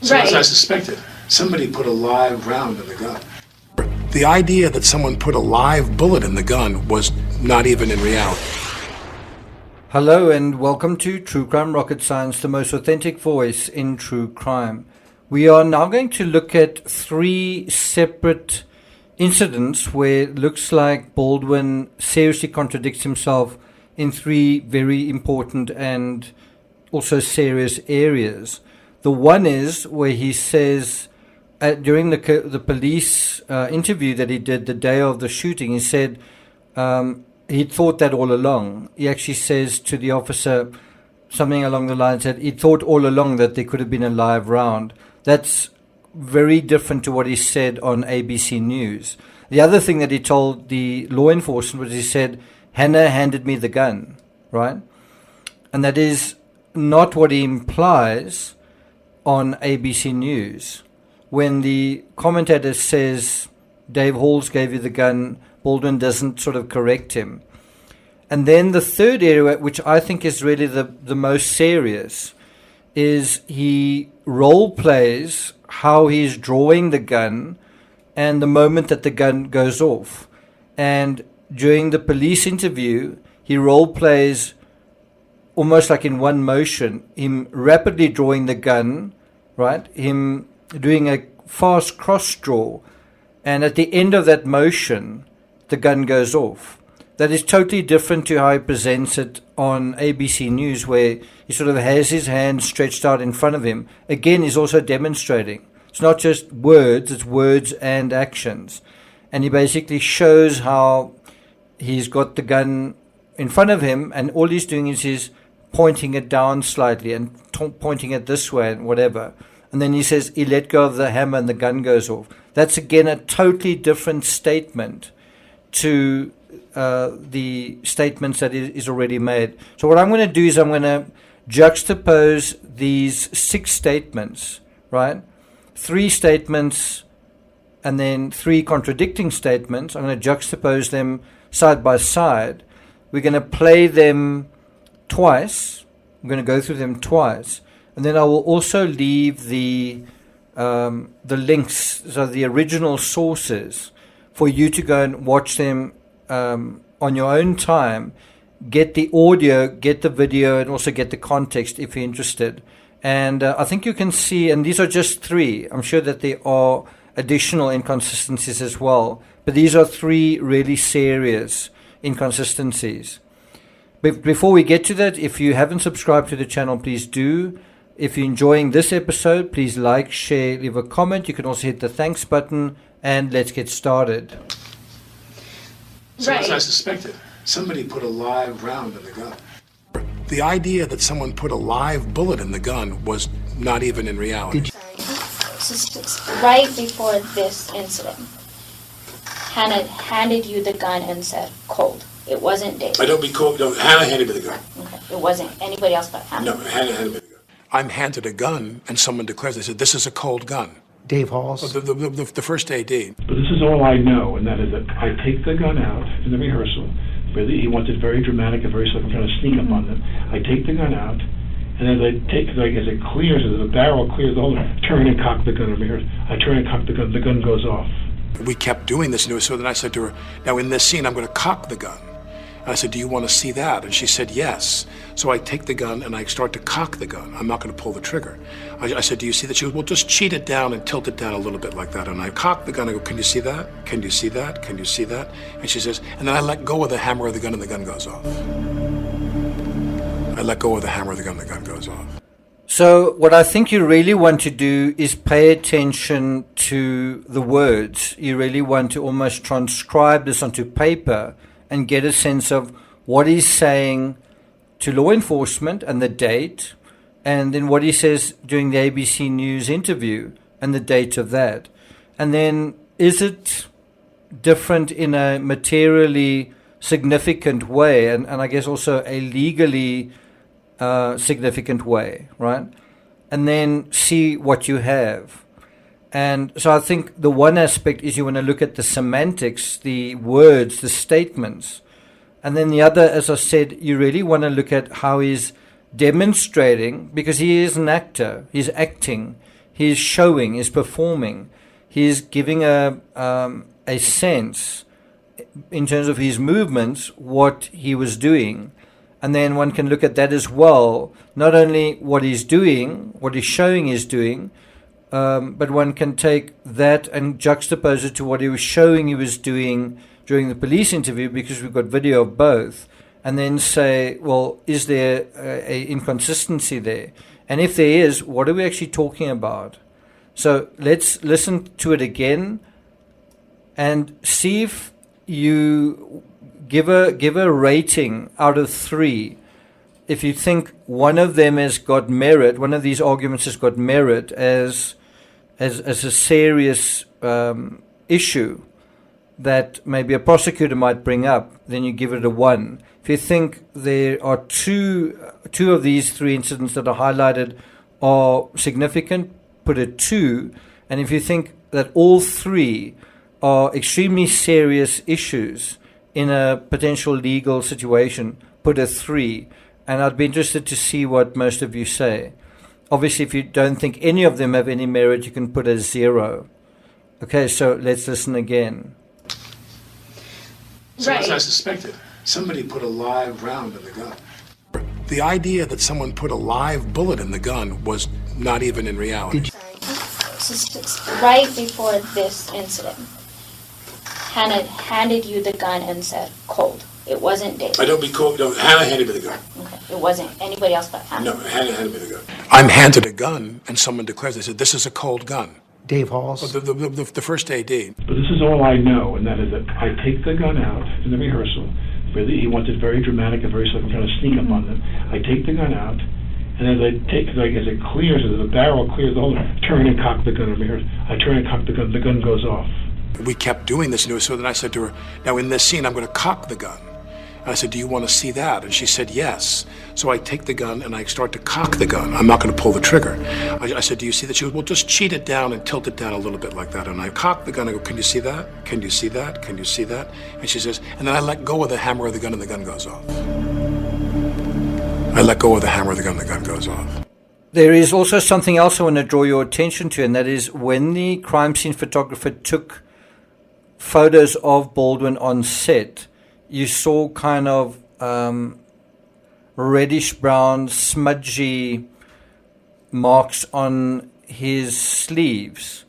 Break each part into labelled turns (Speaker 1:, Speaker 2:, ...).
Speaker 1: So as I suspected, somebody put a live round in the gun. The idea that someone put a live bullet in the gun was not even in reality.
Speaker 2: Hello and welcome to True Crime Rocket Science, the most authentic voice in true crime. We are now going to look at three separate incidents where it looks like Baldwin seriously contradicts himself in three very important and also serious areas. The one is where he says during the police interview that he did the day of the shooting, he said he thought that all along. He actually says to the officer something along the lines that he thought all along that there could have been a live round. That's very different to what he said on ABC News. The other thing that he told the law enforcement was he said, Hannah handed me the gun, right? And that is not what he implies on ABC News. When the commentator says, Dave Halls gave you the gun, Baldwin doesn't sort of correct him. And then the third area, which I think is really the most serious, is he role plays how he's drawing the gun and the moment that the gun goes off. And during the police interview, he role plays almost like in one motion, him rapidly drawing the gun, right? Him doing a fast cross draw. And at the end of that motion, the gun goes off. That is totally different to how he presents it on ABC News, where he sort of has his hand stretched out in front of him. Again, he's also demonstrating. It's not just words, it's words and actions. And he basically shows how he's got the gun in front of him, and all he's doing is he's pointing it down slightly and pointing it this way and whatever. And then he says he let go of the hammer and the gun goes off. That's again a totally different statement to the statements that is already made. So what I'm going to do is I'm going to juxtapose these six statements, right? Three statements and then three contradicting statements. I'm going to juxtapose them side by side. We're going to play them twice. I'm going to go through them twice. And then I will also leave the links, so the original sources, for you to go and watch them on your own time. Get the audio, get the video, and also get the context if you're interested. And I think you can see, and these are just three. I'm sure that there are additional inconsistencies as well. But these are three really serious inconsistencies. But before we get to that, if you haven't subscribed to the channel, please do. If you're enjoying this episode, please like, share, leave a comment. You can also hit the thanks button, and let's get started.
Speaker 1: So as I suspected, somebody put a live round in the gun. The idea that someone put a live bullet in the gun was not even in reality.
Speaker 3: Right before this incident, Hannah handed you the gun and said, cold. It wasn't Dave.
Speaker 1: I don't be cold. No, Hannah handed me the gun.
Speaker 3: Okay. It wasn't anybody else but Hannah.
Speaker 1: No, Hannah handed me the gun. I'm handed a gun, and someone declares, they said, this is a cold gun.
Speaker 4: Dave Halls?
Speaker 1: The first AD.
Speaker 5: But this is all I know, and that is that I take the gun out in the rehearsal. Really, he wants it very dramatic and very slick. I'm trying to sneak up on them. I take the gun out, and as I take, as it clears, as the barrel clears the hole, I turn and cock the gun in rehearsal. I turn and cock the gun goes off.
Speaker 1: We kept doing this, so then I said to her, now in this scene, I'm going to cock the gun. And I said, do you want to see that? And she said, yes. So I take the gun and I start to cock the gun. I'm not going to pull the trigger. I said, do you see that? She goes, well, just cheat it down and tilt it down a little bit like that. And I cock the gun. I go, can you see that? Can you see that? Can you see that? And she says, and then I let go of the hammer of the gun and the gun goes off. I let go of the hammer of the gun and the gun goes off.
Speaker 2: So what I think you really want to do is pay attention to the words. You really want to almost transcribe this onto paper and get a sense of what he's saying to law enforcement and the date, and then what he says during the ABC News interview and the date of that. And then, is it different in a materially significant way, and I guess also a legally significant way, right? And then see what you have. And so I think the one aspect is you want to look at the semantics, the words, the statements. And then the other, as I said, you really want to look at how he's demonstrating, because he is an actor, he's acting. he's showing, he's performing, he's giving a sense in terms of his movements, what he was doing. And then one can look at that as well, not only what he's doing, what he's showing he's doing, but one can take that and juxtapose it to what he was showing he was doing during the police interview, because we've got video of both, and then say, well, is there a inconsistency there? And if there is, what are we actually talking about? So let's listen to it again and see if you give a rating out of 3. If you think one of them has got merit, one of these arguments has got merit as a serious issue that maybe a prosecutor might bring up, then you give it a 1. If you think there are two of these 3 incidents that are highlighted are significant, put a 2. And if you think that all 3 are extremely serious issues in a potential legal situation, put a 3. And I'd be interested to see what most of you say. Obviously, if you don't think any of them have any merit, you can put a 0. Okay, so let's listen again.
Speaker 1: So as I suspected, somebody put a live round in the gun. The idea that someone put a live bullet in the gun was not even in reality.
Speaker 3: Right before this incident, Hannah handed you the gun and said, cold. It wasn't Dave.
Speaker 1: I don't be cold. No, Hannah handed me the gun.
Speaker 3: Okay. It wasn't anybody else but Hannah.
Speaker 1: No, Hannah handed me the gun. I'm handed a gun, and someone declares, they said, this is a cold gun.
Speaker 4: Dave Halls.
Speaker 1: The first AD.
Speaker 5: But this is all I know, and that is that I take the gun out in the rehearsal. Really, he wanted very dramatic and very sort of kind of sneak up on them. I take the gun out, and as I take, as it clears, as the barrel clears the hole, I turn and cock the gun in the rehearsal. I turn and cock the gun goes off.
Speaker 1: We kept doing this, so then I said to her, now in this scene, I'm going to cock the gun. And I said, do you want to see that? And she said, yes. So I take the gun and I start to cock the gun. I'm not going to pull the trigger. I said, do you see that? She goes, well, just cheat it down and tilt it down a little bit like that. And I cock the gun. I go, can you see that? Can you see that? Can you see that? And she says, and then I let go of the hammer of the gun and the gun goes off. I let go of the hammer of the gun and the gun goes off.
Speaker 2: There is also something else I want to draw your attention to, and that is when the crime scene photographer took photos of Baldwin on set, you saw kind of reddish brown, smudgy marks on his sleeves.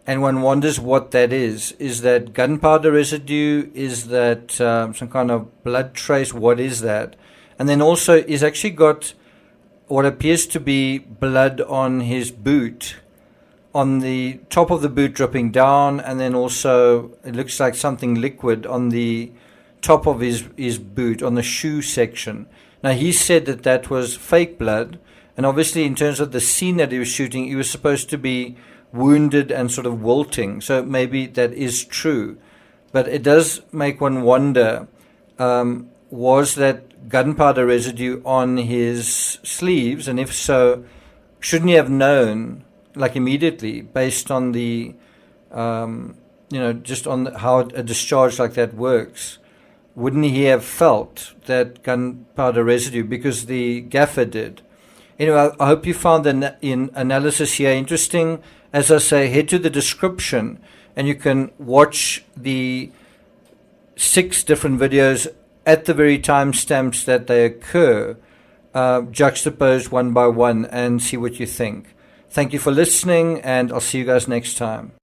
Speaker 2: And one wonders what that is. Is that gunpowder residue? Is that some kind of blood trace? What is that? And then also he's actually got what appears to be blood on his boot, on the top of the boot dripping down, and then also it looks like something liquid on the top of his boot, on the shoe section. Now he said that was fake blood, and obviously in terms of the scene that he was shooting, he was supposed to be wounded and sort of wilting, so maybe that is true. But it does make one wonder, was that gunpowder residue on his sleeves, and if so, shouldn't he have known, like immediately, based on the just on how a discharge like that works? Wouldn't he have felt that gunpowder residue, because the gaffer did? Anyway, I hope you found the analysis here interesting. As I say, head to the description and you can watch the 6 different videos at the very timestamps that they occur, juxtaposed one by one, and see what you think. Thank you for listening, and I'll see you guys next time.